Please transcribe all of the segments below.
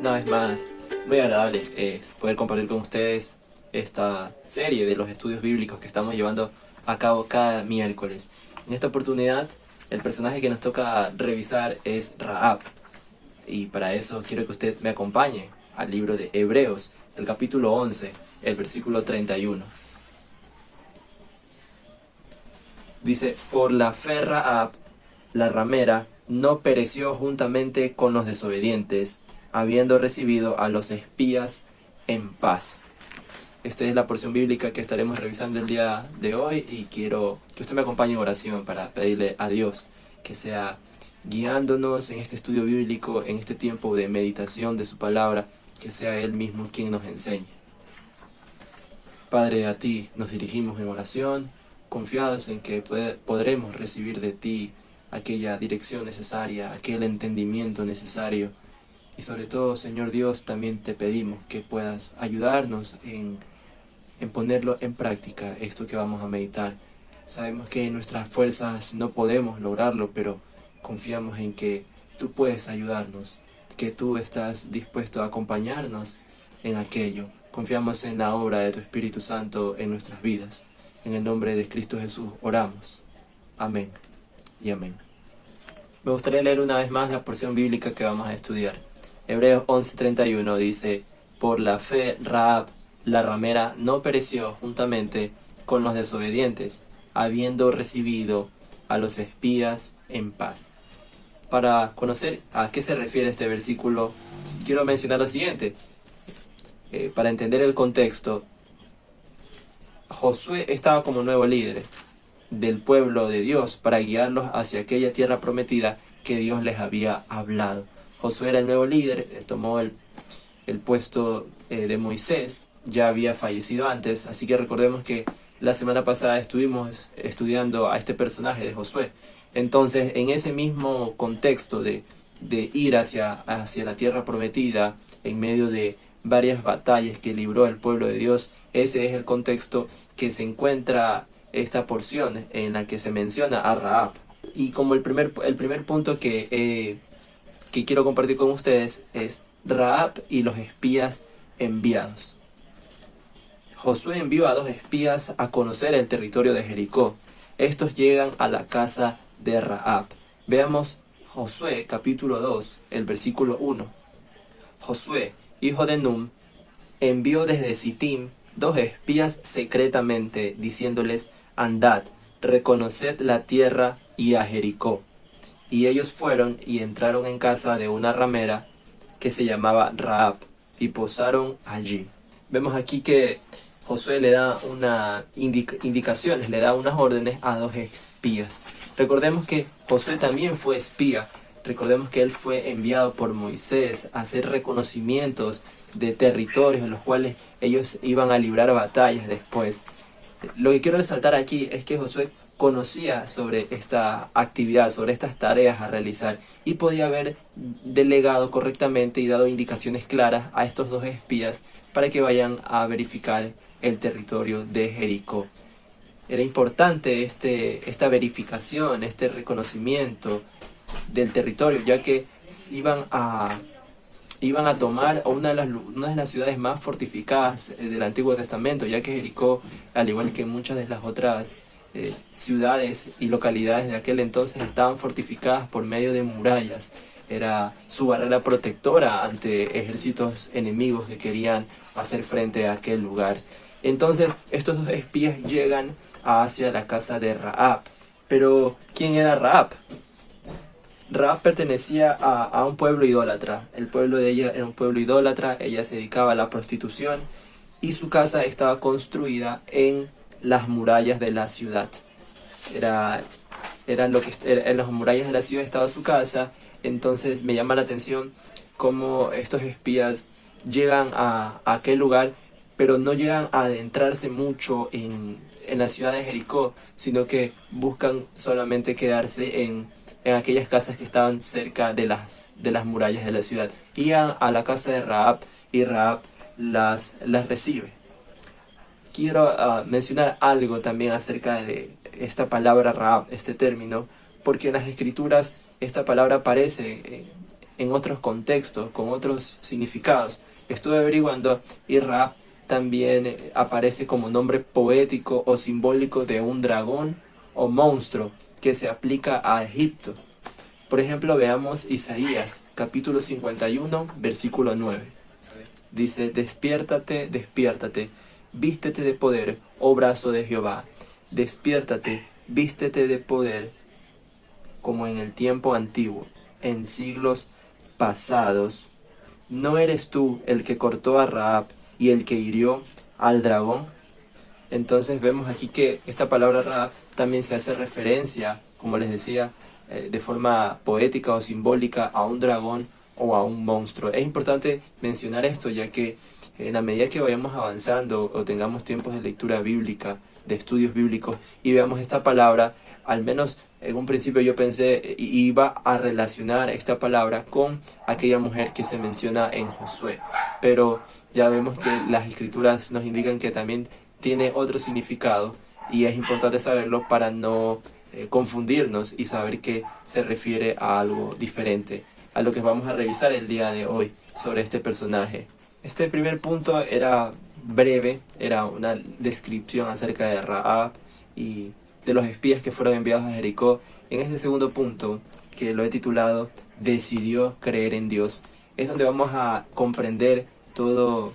una vez más muy agradable poder compartir con ustedes esta serie de los estudios bíblicos que estamos llevando a cabo cada miércoles. En esta oportunidad, el personaje que nos toca revisar es Rahab. Y para eso quiero que usted me acompañe al libro de Hebreos, el capítulo 11, el versículo 31. Dice: por la fe Rahab, la ramera, no pereció juntamente con los desobedientes, habiendo recibido a los espías en paz. Esta es la porción bíblica que estaremos revisando el día de hoy y quiero que usted me acompañe en oración para pedirle a Dios que sea guiándonos en este estudio bíblico, en este tiempo de meditación de su palabra, que sea Él mismo quien nos enseñe. Padre, a ti nos dirigimos en oración, confiados en que podremos recibir de ti aquella dirección necesaria, aquel entendimiento necesario. Y sobre todo, Señor Dios, también te pedimos que puedas ayudarnos en ponerlo en práctica, esto que vamos a meditar. Sabemos que en nuestras fuerzas no podemos lograrlo, pero confiamos en que tú puedes ayudarnos, que tú estás dispuesto a acompañarnos en aquello. Confiamos en la obra de tu Espíritu Santo en nuestras vidas. En el nombre de Cristo Jesús oramos. Amén y amén. Me gustaría leer una vez más la porción bíblica que vamos a estudiar. Hebreos 11:31 dice: por la fe Rahab, la ramera, no pereció juntamente con los desobedientes, habiendo recibido a los espías en paz. Para conocer a qué se refiere este versículo, quiero mencionar lo siguiente. Para entender el contexto, Josué estaba como nuevo líder del pueblo de Dios para guiarlos hacia aquella tierra prometida que Dios les había hablado. Josué era el nuevo líder, tomó el puesto de Moisés, ya había fallecido antes, así que recordemos que la semana pasada estuvimos estudiando a este personaje de Josué. Entonces, en ese mismo contexto de ir hacia la tierra prometida, en medio de varias batallas que libró el pueblo de Dios, ese es el contexto que se encuentra esta porción en la que se menciona a Rahab. Y como el primer punto que quiero compartir con ustedes es Rahab y los espías enviados. Josué envió a 2 espías a conocer el territorio de Jericó. Estos llegan a la casa de Rahab. Veamos Josué capítulo 2, el versículo 1. Josué, hijo de Nun, envió desde Sittim 2 espías secretamente, diciéndoles: andad, reconoced la tierra y a Jericó. Y ellos fueron y entraron en casa de una ramera que se llamaba Rahab, y posaron allí. Vemos aquí que Josué le da unas indicaciones, le da unas órdenes a 2 espías. Recordemos que Josué también fue espía. Recordemos que él fue enviado por Moisés a hacer reconocimientos de territorios en los cuales ellos iban a librar batallas después. Lo que quiero resaltar aquí es que Josué conocía sobre esta actividad, sobre estas tareas a realizar, y podía haber delegado correctamente y dado indicaciones claras a estos 2 espías para que vayan a verificar el territorio de Jericó. Era importante esta verificación, este reconocimiento del territorio, ya que iban a tomar una de las ciudades más fortificadas del Antiguo Testamento, ya que Jericó, al igual que muchas de las otras ciudades y localidades de aquel entonces, estaban fortificadas por medio de murallas. Era su barrera protectora ante ejércitos enemigos que querían hacer frente a aquel lugar. Entonces estos 2 espías llegan hacia la casa de Rahab. Pero ¿quién era Rahab? Rahab pertenecía a un pueblo idólatra. El pueblo de ella era un pueblo idólatra. Ella se dedicaba a la prostitución y su casa estaba construida en las murallas de la ciudad. En las murallas de la ciudad estaba su casa. Entonces me llama la atención cómo estos espías llegan a aquel lugar, pero no llegan a adentrarse mucho en la ciudad de Jericó, sino que buscan solamente quedarse en aquellas casas que estaban cerca de las murallas de la ciudad. Iban a la casa de Rahab y Rahab las recibe. Quiero mencionar algo también acerca de esta palabra Rahab, este término, porque en las escrituras esta palabra aparece en otros contextos, con otros significados. Estuve averiguando y Rahab también aparece como nombre poético o simbólico de un dragón o monstruo que se aplica a Egipto. Por ejemplo, veamos Isaías, capítulo 51, versículo 9. Dice, despiértate, despiértate, vístete de poder, oh brazo de Jehová. Despiértate, vístete de poder, como en el tiempo antiguo, en siglos pasados. ¿No eres tú el que cortó a Rahab y el que hirió al dragón? Entonces vemos aquí que esta palabra Rahab también se hace referencia, como les decía, de forma poética o simbólica a un dragón o a un monstruo. Es importante mencionar esto, ya que en la medida que vayamos avanzando o tengamos tiempos de lectura bíblica, de estudios bíblicos, y veamos esta palabra, al menos en un principio yo pensé iba a relacionar esta palabra con aquella mujer que se menciona en Josué, pero ya vemos que las escrituras nos indican que también tiene otro significado, y es importante saberlo para no confundirnos y saber que se refiere a algo diferente a lo que vamos a revisar el día de hoy sobre este personaje. Este primer punto era breve, era una descripción acerca de Rahab y de los espías que fueron enviados a Jericó. En este segundo punto, que lo he titulado Decidió creer en Dios, es donde vamos a comprender todo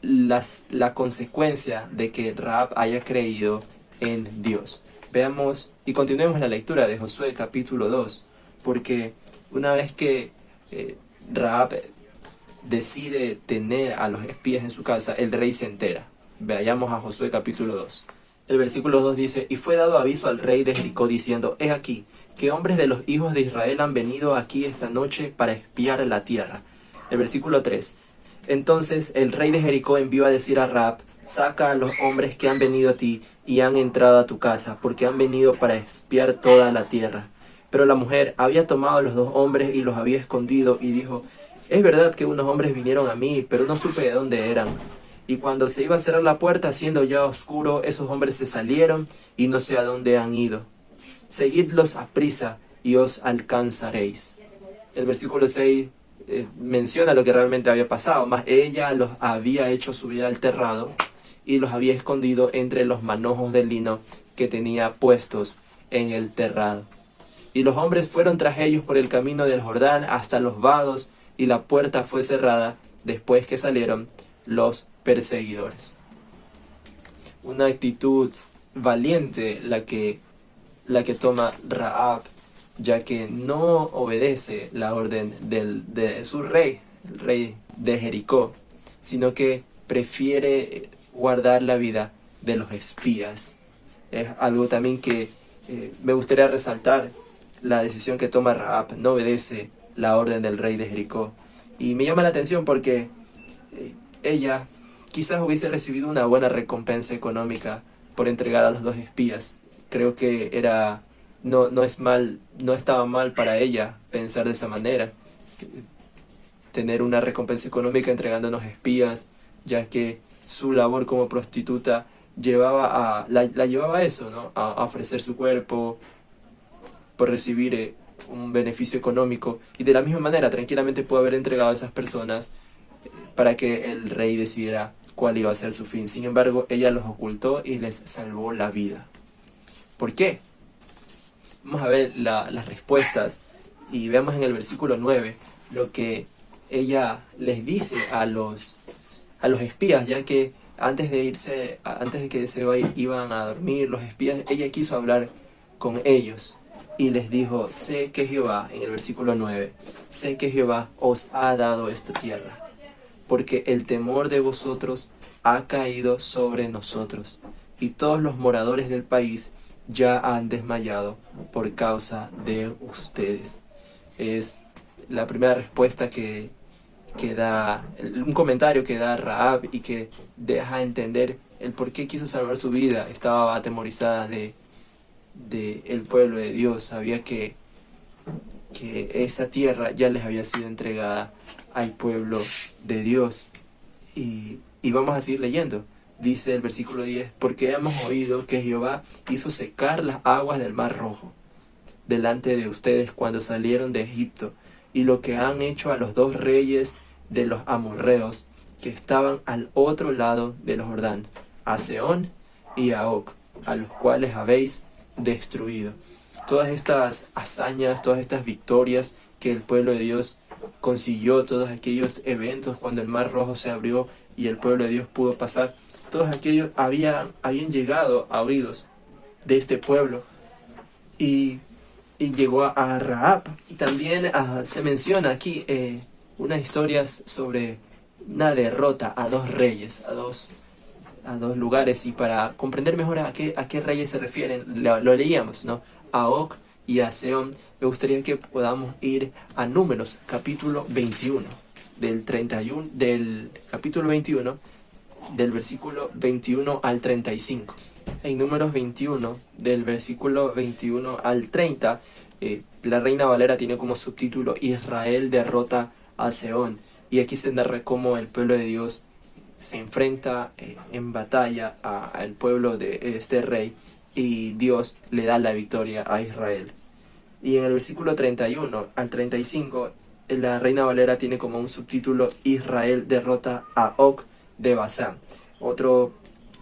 la consecuencia de que Rahab haya creído en Dios. Veamos y continuemos la lectura de Josué capítulo 2, porque una vez que Rahab decide tener a los espías en su casa, el rey se entera. Vayamos a Josué capítulo 2. El versículo 2 dice, y fue dado aviso al rey de Jericó diciendo, he aquí, que hombres de los hijos de Israel han venido aquí esta noche para espiar la tierra. El versículo 3, entonces el rey de Jericó envió a decir a Rahab, saca a los hombres que han venido a ti y han entrado a tu casa, porque han venido para espiar toda la tierra. Pero la mujer había tomado a los dos hombres y los había escondido y dijo, es verdad que unos hombres vinieron a mí, pero no supe de dónde eran. Y cuando se iba a cerrar la puerta, siendo ya oscuro, esos hombres se salieron y no sé a dónde han ido. Seguidlos a prisa y os alcanzaréis. El versículo 6 menciona lo que realmente había pasado, mas ella los había hecho subir al terrado y los había escondido entre los manojos de lino que tenía puestos en el terrado. Y los hombres fueron tras ellos por el camino del Jordán hasta los vados, y la puerta fue cerrada después que salieron los perseguidores. Una actitud valiente la que toma Rahab, ya que no obedece la orden de su rey, el rey de Jericó, sino que prefiere guardar la vida de los espías. Es algo también que me gustaría resaltar, la decisión que toma Rahab, no obedece la orden del rey de Jericó. Y me llama la atención porque ella quizás hubiese recibido una buena recompensa económica por entregar a los dos espías. Creo que no estaba mal para ella pensar de esa manera, tener una recompensa económica entregando a los espías, ya que su labor como prostituta la llevaba a eso, ¿no? A ofrecer su cuerpo por recibir un beneficio económico, y de la misma manera tranquilamente pudo haber entregado a esas personas para que el rey decidiera cuál iba a ser su fin. Sin embargo, ella los ocultó y les salvó la vida. ¿Por qué? Vamos a ver las respuestas y veamos en el versículo 9 lo que ella les dice a los espías, ya que antes de que iban a dormir los espías, ella quiso hablar con ellos y les dijo, sé que Jehová, en el versículo 9, sé que Jehová os ha dado esta tierra, porque el temor de vosotros ha caído sobre nosotros, y todos los moradores del país ya han desmayado por causa de ustedes. Es la primera respuesta que da, un comentario que da Rahab y que deja entender el por qué quiso salvar su vida. Estaba atemorizada de el pueblo de Dios, sabía que esa tierra ya les había sido entregada al pueblo de Dios. Y vamos a seguir leyendo. Dice el versículo 10, porque hemos oído que Jehová hizo secar las aguas del mar Rojo delante de ustedes cuando salieron de Egipto, y lo que han hecho a los dos reyes de los amorreos que estaban al otro lado del Jordán, a Sehón y a Og, a los cuales habéis destruido. Todas estas hazañas, todas estas victorias que el pueblo de Dios consiguió, todos aquellos eventos cuando el Mar Rojo se abrió y el pueblo de Dios pudo pasar, todos aquellos habían llegado a oídos de este pueblo y llegó a Rahab. Y también se menciona aquí unas historias sobre una derrota a dos reyes, a dos lugares, y para comprender mejor a qué reyes se refieren, lo leíamos, ¿no? A Og y a Sehón. Me gustaría que podamos ir a Números, capítulo 21, del capítulo 21, del versículo 21 al 35. En Números 21, del versículo 21 al 30, la Reina Valera tiene como subtítulo Israel derrota a Sehón. Y aquí se narra cómo el pueblo de Dios se enfrenta en batalla al pueblo de este rey, y Dios le da la victoria a Israel. Y en el versículo 31 al 35, la Reina Valera tiene como un subtítulo Israel derrota a Og de Basán, otro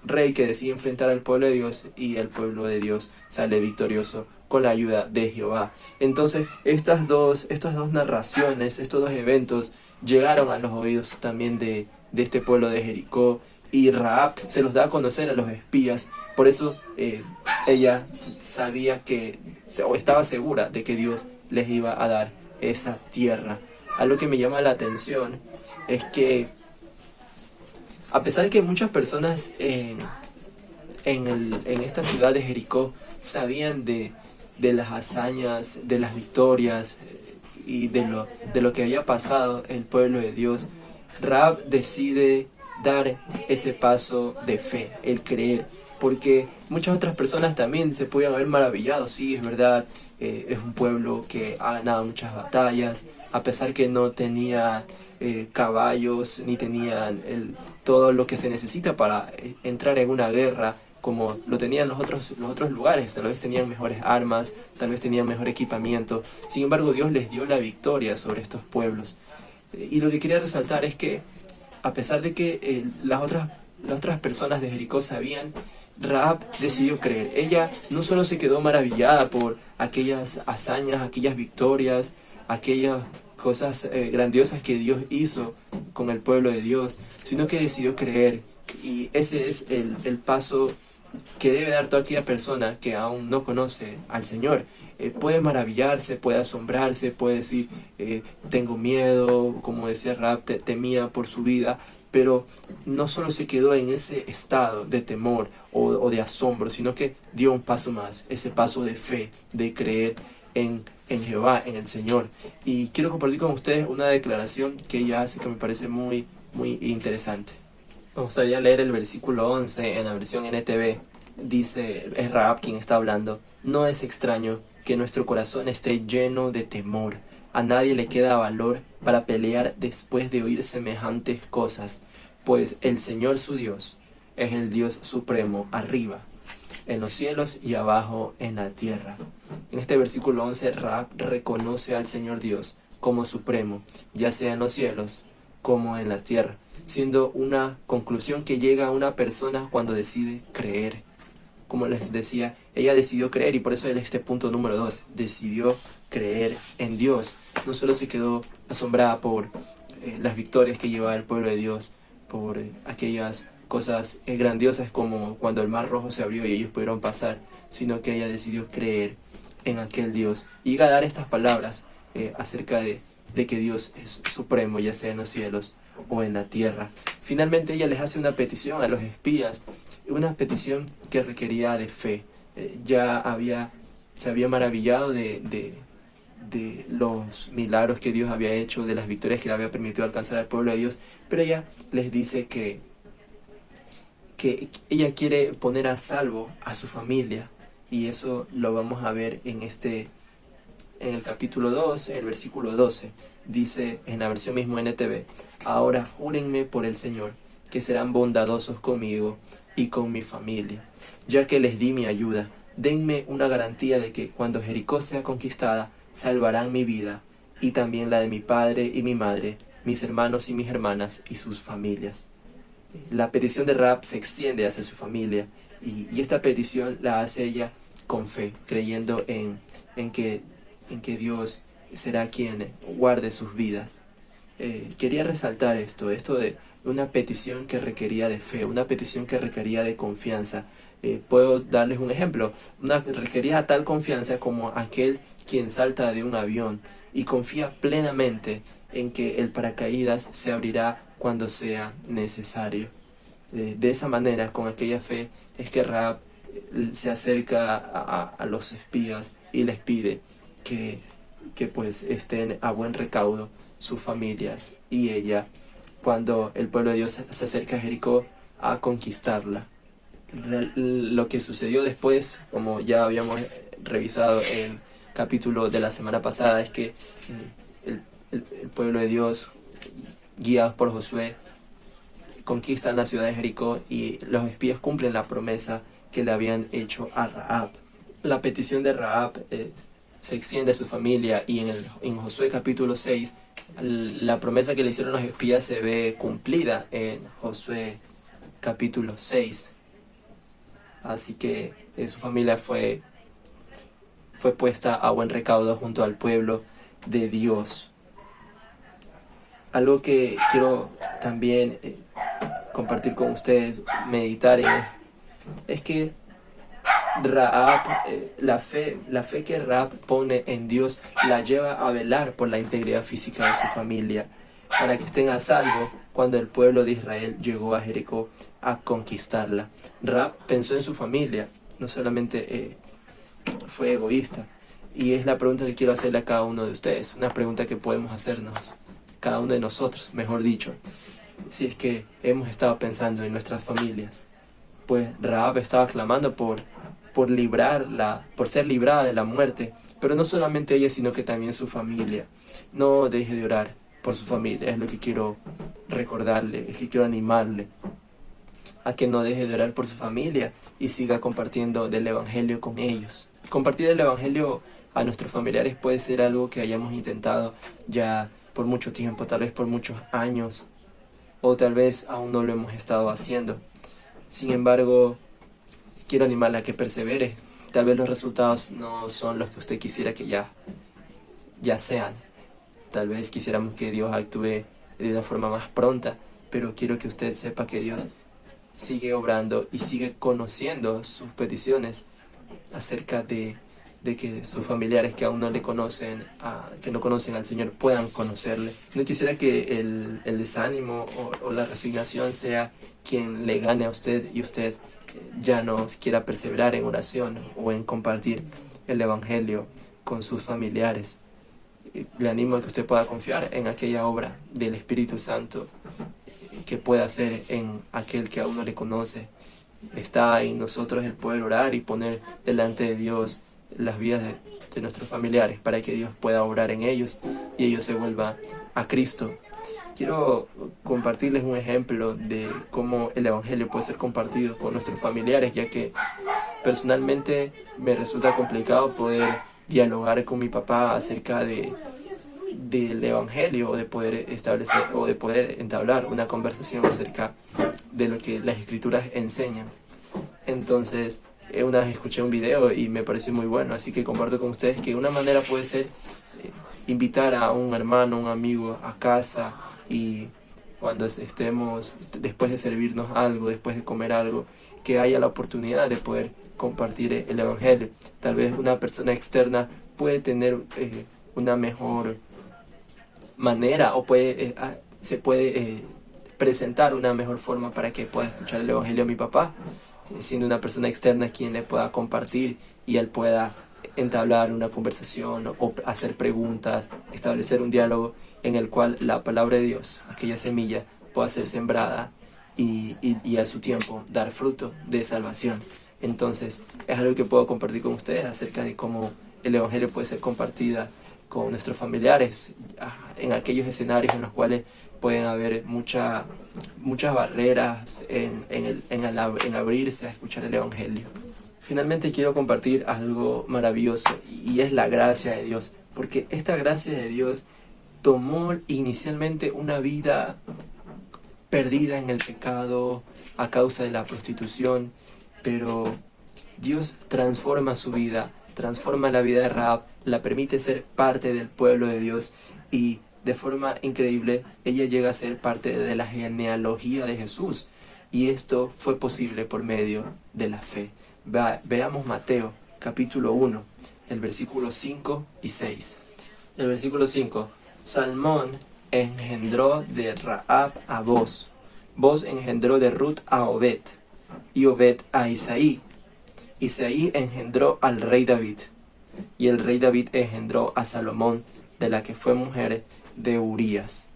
rey que decide enfrentar al pueblo de Dios, y el pueblo de Dios sale victorioso con la ayuda de Jehová. Entonces estas dos narraciones, estos dos eventos llegaron a los oídos también de este pueblo de Jericó, y Rahab se los da a conocer a los espías. Por eso ella sabía o estaba segura de que Dios les iba a dar esa tierra. Algo que me llama la atención es que, a pesar de que muchas personas en esta ciudad de Jericó sabían de las hazañas, de las victorias y de lo que había pasado el pueblo de Dios, Rahab decide dar ese paso de fe, el creer, porque muchas otras personas también se podían haber maravillado. Sí, es verdad, es un pueblo que ha ganado muchas batallas, a pesar que no tenía caballos, ni tenían todo lo que se necesita para entrar en una guerra como lo tenían los otros lugares. Tal vez tenían mejores armas, tal vez tenían mejor equipamiento. Sin embargo, Dios les dio la victoria sobre estos pueblos. Y lo que quería resaltar es que, a pesar de que las otras personas de Jericó sabían, Rahab decidió creer. Ella no solo se quedó maravillada por aquellas hazañas, aquellas victorias, aquellas cosas grandiosas que Dios hizo con el pueblo de Dios, sino que decidió creer. Y ese es el paso que debe dar toda aquella persona que aún no conoce al Señor. Puede maravillarse, puede asombrarse, puede decir, tengo miedo, como decía Rahab, temía por su vida, pero no solo se quedó en ese estado de temor o de asombro, sino que dio un paso más, ese paso de fe, de creer en Jehová, en el Señor. Y quiero compartir con ustedes una declaración que ella hace que me parece muy, muy interesante. Me gustaría leer el versículo 11 en la versión NTV. Dice, es Rahab quien está hablando: no es extraño que nuestro corazón esté lleno de temor. A nadie le queda valor para pelear después de oír semejantes cosas, pues el Señor su Dios es el Dios supremo arriba en los cielos y abajo en la tierra. En este versículo 11, Rahab reconoce al Señor Dios como supremo, ya sea en los cielos como en la tierra, siendo una conclusión que llega a una persona cuando decide creer. Como les decía, ella decidió creer, y por eso este punto número 2, decidió creer en Dios. No solo se quedó asombrada por las victorias que llevaba el pueblo de Dios, por aquellas cosas grandiosas como cuando el Mar Rojo se abrió y ellos pudieron pasar, sino que ella decidió creer en aquel Dios y llega a dar estas palabras acerca de que Dios es supremo, ya sea en los cielos o en la tierra. Finalmente ella les hace una petición a los espías, una petición que requería de fe. Se había maravillado de los milagros que Dios había hecho, de las victorias que le había permitido alcanzar al pueblo de Dios, pero ella les dice que ella quiere poner a salvo a su familia, y eso lo vamos a ver en el capítulo 2, el versículo 12. Dice en la versión mismo NTV: ahora júrenme por el Señor que serán bondadosos conmigo y con mi familia, ya que les di mi ayuda. Denme una garantía de que cuando Jericó sea conquistada, salvarán mi vida y también la de mi padre y mi madre, mis hermanos y mis hermanas y sus familias. La petición de Rahab se extiende hacia su familia y esta petición la hace ella con fe, creyendo en que Dios será quien guarde sus vidas. Quería resaltar esto de una petición que requería de fe, una petición que requería de confianza. Puedo darles un ejemplo, una que requería tal confianza como aquel quien salta de un avión y confía plenamente en que el paracaídas se abrirá cuando sea necesario. De esa manera, con aquella fe, es que Rahab se acerca a los espías y les pide que pues estén a buen recaudo sus familias y ella cuando el pueblo de Dios se acerca a Jericó a conquistarla. Lo que sucedió después, como ya habíamos revisado en el capítulo de la semana pasada, es que el pueblo de Dios, guiados por Josué, conquistan la ciudad de Jericó y los espías cumplen la promesa que le habían hecho a Rahab. La petición de Rahab se extiende a su familia y en Josué capítulo 6 la promesa que le hicieron los espías se ve cumplida en Josué capítulo 6. Así que su familia fue puesta a buen recaudo junto al pueblo de Dios. Algo que quiero también compartir con ustedes, meditar es que Rahab, la fe que Rahab pone en Dios la lleva a velar por la integridad física de su familia, para que estén a salvo cuando el pueblo de Israel llegó a Jericó a conquistarla. Rahab pensó en su familia, no solamente fue egoísta. Y es la pregunta que quiero hacerle a cada uno de ustedes, una pregunta que podemos hacernos, cada uno de nosotros, mejor dicho, si es que hemos estado pensando en nuestras familias. Pues Rahab estaba clamando por ser librada de la muerte, pero no solamente ella, sino que también su familia. No deje de orar por su familia, es lo que quiero recordarle, es que quiero animarle a que no deje de orar por su familia y siga compartiendo del Evangelio con ellos. Compartir el Evangelio a nuestros familiares puede ser algo que hayamos intentado ya por mucho tiempo, tal vez por muchos años, o tal vez aún no lo hemos estado haciendo. Sin embargo, quiero animarle a que persevere. Tal vez los resultados no son los que usted quisiera que ya sean. Tal vez quisiéramos que Dios actúe de una forma más pronta, pero quiero que usted sepa que Dios sigue obrando y sigue conociendo sus peticiones acerca de que sus familiares que aún no le conocen, que no conocen al Señor, puedan conocerle. No quisiera que el desánimo o la resignación sea quien le gane a usted y usted ya no quiera perseverar en oración o en compartir el Evangelio con sus familiares. Le animo a que usted pueda confiar en aquella obra del Espíritu Santo que pueda hacer en aquel que aún no le conoce. Está en nosotros el poder orar y poner delante de Dios las vidas de nuestros familiares para que Dios pueda obrar en ellos y ellos se vuelvan a Cristo. Quiero compartirles un ejemplo de cómo el Evangelio puede ser compartido con nuestros familiares, ya que personalmente me resulta complicado poder dialogar con mi papá acerca del Evangelio, o de poder establecer o de poder entablar una conversación acerca de lo que las Escrituras enseñan. Entonces, una vez escuché un video y me pareció muy bueno, así que comparto con ustedes que una manera puede ser invitar a un hermano, un amigo a casa, y cuando estemos, después de servirnos algo, después de comer algo, que haya la oportunidad de poder compartir el Evangelio. Tal vez una persona externa puede tener una mejor manera o se puede presentar una mejor forma para que pueda escuchar el Evangelio a mi papá, siendo una persona externa quien le pueda compartir y él pueda entablar una conversación o hacer preguntas, establecer un diálogo en el cual la palabra de Dios, aquella semilla, pueda ser sembrada y a su tiempo dar fruto de salvación. Entonces es algo que puedo compartir con ustedes acerca de cómo el Evangelio puede ser compartida con nuestros familiares en aquellos escenarios en los cuales pueden haber muchas barreras en abrirse a escuchar el Evangelio. Finalmente quiero compartir algo maravilloso y es la gracia de Dios. porque esta gracia de Dios tomó inicialmente una vida perdida en el pecado a causa de la prostitución, pero Dios transforma su vida, transforma la vida de Rahab, la permite ser parte del pueblo de Dios y de forma increíble ella llega a ser parte de la genealogía de Jesús, y esto fue posible por medio de la fe. Veamos Mateo capítulo 1, el versículo 5 y 6. El versículo 5: Salmón engendró de Rahab a Boz, Boz engendró de Ruth a Obed, y Obed a Isaí. Isaí engendró al rey David, y el rey David engendró a Salomón, de la que fue mujer de Urías.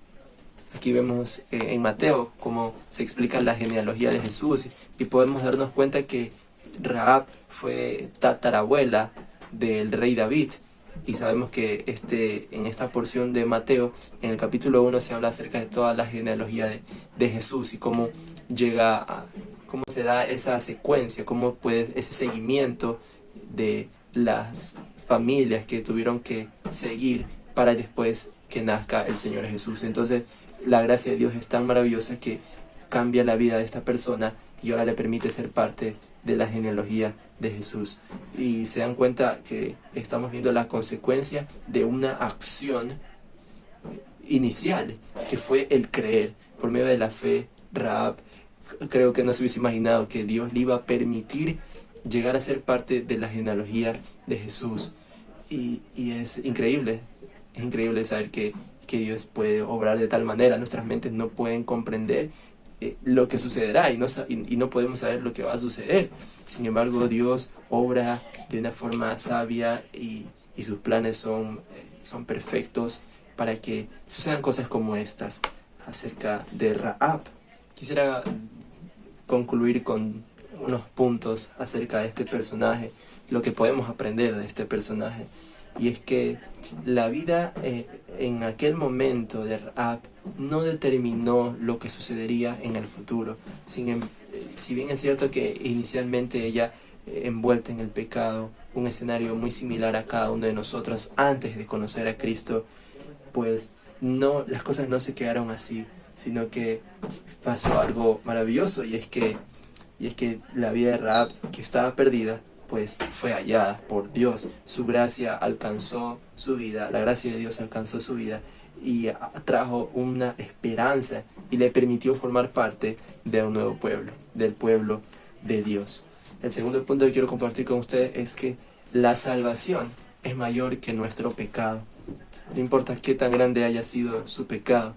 Aquí vemos en Mateo cómo se explica la genealogía de Jesús, y podemos darnos cuenta que Rahab fue tatarabuela del rey David. Y sabemos que en esta porción de Mateo, en el capítulo 1, se habla acerca de toda la genealogía de Jesús y cómo cómo se da esa secuencia, cómo puede ese seguimiento de las familias que tuvieron que seguir para después que nazca el Señor Jesús. Entonces, la gracia de Dios es tan maravillosa que cambia la vida de esta persona y ahora le permite ser parte de la genealogía de Jesús. Y se dan cuenta que estamos viendo la consecuencia de una acción inicial, que fue el creer. Por medio de la fe, Rahab creo que no se hubiese imaginado que Dios le iba a permitir llegar a ser parte de la genealogía de Jesús. Y es increíble saber que Dios puede obrar de tal manera. Nuestras mentes no pueden comprender lo que sucederá y no podemos saber lo que va a suceder. Sin embargo, Dios obra de una forma sabia y sus planes son perfectos para que sucedan cosas como estas acerca de Rahab. Quisiera concluir con unos puntos acerca de este personaje, lo que podemos aprender de este personaje. Y es que la vida en aquel momento de Rahab no determinó lo que sucedería en el futuro. Si bien es cierto que inicialmente ella envuelta en el pecado, un escenario muy similar a cada uno de nosotros antes de conocer a Cristo, pues las cosas no se quedaron así, sino que pasó algo maravilloso, y es que la vida de Rahab, que estaba perdida, pues fue hallada por Dios. Su gracia alcanzó su vida, la gracia de Dios alcanzó su vida y trajo una esperanza y le permitió formar parte de un nuevo pueblo, del pueblo de Dios. El segundo punto que quiero compartir con ustedes es que la salvación es mayor que nuestro pecado. No importa qué tan grande haya sido su pecado,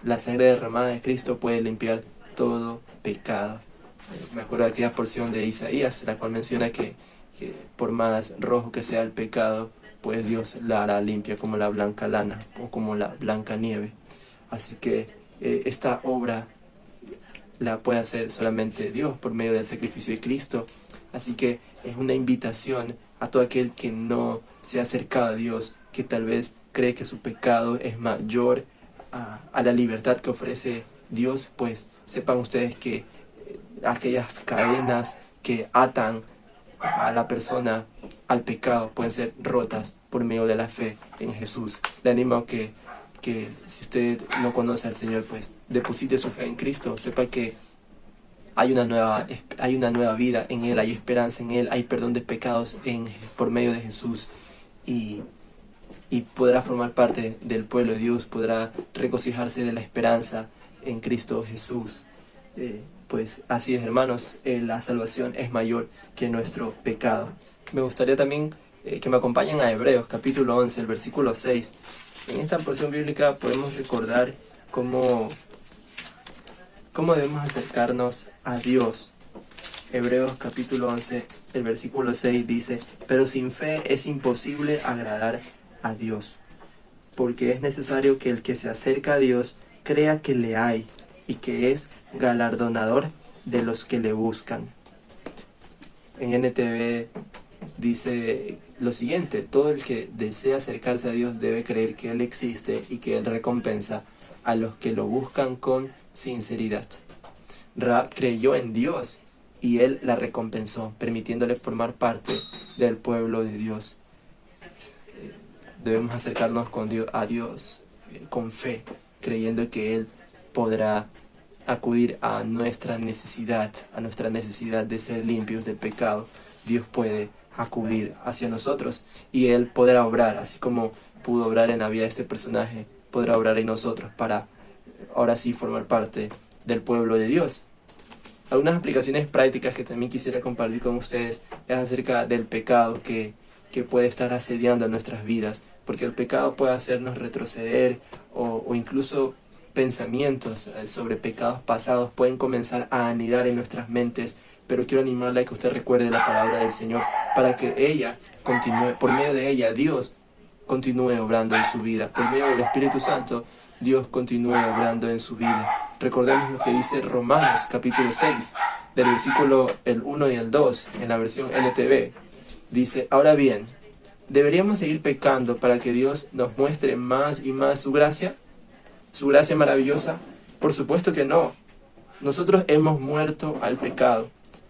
la sangre derramada de Cristo puede limpiar todo pecado. Me acuerdo de aquella porción de Isaías, la cual menciona que por más rojo que sea el pecado, pues Dios la hará limpia como la blanca lana o como la blanca nieve. Así que esta obra la puede hacer solamente Dios por medio del sacrificio de Cristo. Así que es una invitación a todo aquel que no se ha acercado a Dios, que tal vez cree que su pecado es mayor a la libertad que ofrece Dios. Pues sepan ustedes que aquellas cadenas que atan a la persona al pecado pueden ser rotas por medio de la fe en Jesús. Le animo a que si usted no conoce al Señor, pues deposite su fe en Cristo. Sepa que hay una nueva vida en Él, hay esperanza en Él, hay perdón de pecados por medio de Jesús, y podrá formar parte del pueblo de Dios, podrá regocijarse de la esperanza en Cristo Jesús. Pues así es, hermanos, la salvación es mayor que nuestro pecado. Me gustaría también que me acompañen a Hebreos capítulo 11, el versículo 6. En esta porción bíblica podemos recordar cómo debemos acercarnos a Dios. Hebreos capítulo 11, el versículo 6 dice: pero sin fe es imposible agradar a Dios, porque es necesario que el que se acerca a Dios crea que le hay y que es galardonador de los que le buscan. En NTV dice lo siguiente: todo el que desea acercarse a Dios debe creer que Él existe y que Él recompensa a los que lo buscan con sinceridad. Rahab creyó en Dios y Él la recompensó, permitiéndole formar parte del pueblo de Dios. Debemos acercarnos a Dios con fe, creyendo que Él podrá acudir a nuestra necesidad de ser limpios del pecado. Dios puede acudir hacia nosotros y Él podrá obrar, así como pudo obrar en la vida de este personaje, podrá obrar en nosotros para ahora sí formar parte del pueblo de Dios. Algunas aplicaciones prácticas que también quisiera compartir con ustedes es acerca del pecado que puede estar asediando a nuestras vidas, porque el pecado puede hacernos retroceder o incluso pensamientos sobre pecados pasados pueden comenzar a anidar en nuestras mentes, pero quiero animarle a que usted recuerde la palabra del Señor para que ella continúe, por medio de ella Dios continúe obrando en su vida, por medio del Espíritu Santo Dios continúe obrando en su vida. Recordemos lo que dice Romanos capítulo 6, del versículo el 1 y el 2 en la versión NTV. Dice: ahora bien, ¿deberíamos seguir pecando para que Dios nos muestre más y más su gracia maravillosa? Por supuesto que no. Nosotros hemos muerto al pecado.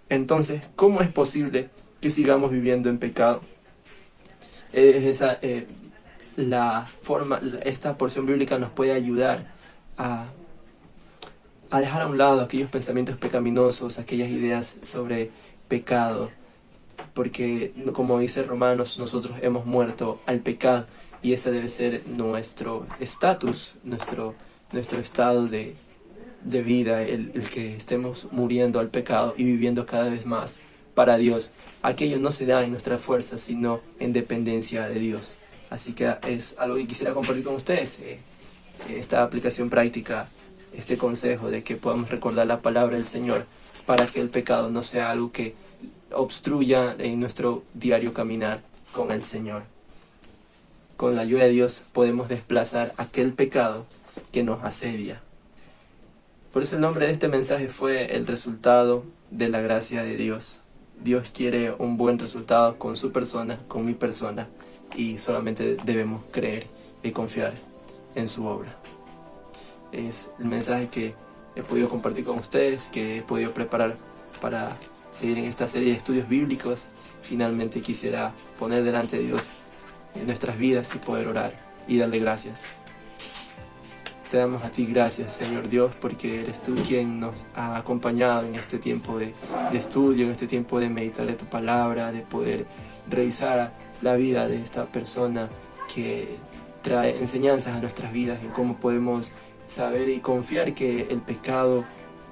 Entonces, ¿cómo es posible que sigamos viviendo en pecado? Esta porción bíblica nos puede ayudar a dejar a un lado aquellos pensamientos pecaminosos, aquellas ideas sobre pecado, porque como dice Romanos, nosotros hemos muerto al pecado y ese debe ser nuestro estatus, nuestro estado de vida, el que estemos muriendo al pecado y viviendo cada vez más para Dios. Aquello no se da en nuestra fuerza, sino en dependencia de Dios. Así que es algo que quisiera compartir con ustedes, esta aplicación práctica, este consejo de que podamos recordar la palabra del Señor para que el pecado no sea algo que obstruya en nuestro diario caminar con el Señor. Con la ayuda de Dios podemos desplazar aquel pecado que nos asedia. Por eso el nombre de este mensaje fue el resultado de la gracia de Dios. Dios quiere un buen resultado con su persona, con mi persona, y solamente debemos creer y confiar en su obra. Es el mensaje que he podido compartir con ustedes, que he podido preparar para seguir en esta serie de estudios bíblicos. Finalmente quisiera poner delante de Dios en nuestras vidas y poder orar y darle gracias. Te damos a ti gracias, Señor Dios, porque eres tú quien nos ha acompañado en este tiempo de estudio, en este tiempo de meditar de tu palabra, de poder revisar la vida de esta persona que trae enseñanzas a nuestras vidas en cómo podemos saber y confiar que el pecado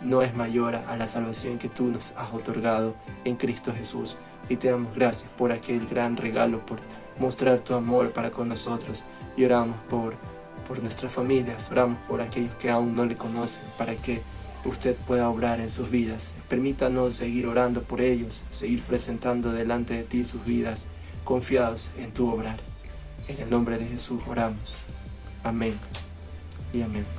no es mayor a la salvación que tú nos has otorgado en Cristo Jesús. Y te damos gracias por aquel gran regalo, por mostrar tu amor para con nosotros. Y oramos por nuestras familias, oramos por aquellos que aún no le conocen, para que usted pueda obrar en sus vidas. Permítanos seguir orando por ellos, seguir presentando delante de ti sus vidas, confiados en tu obrar. En el nombre de Jesús oramos. Amén y amén.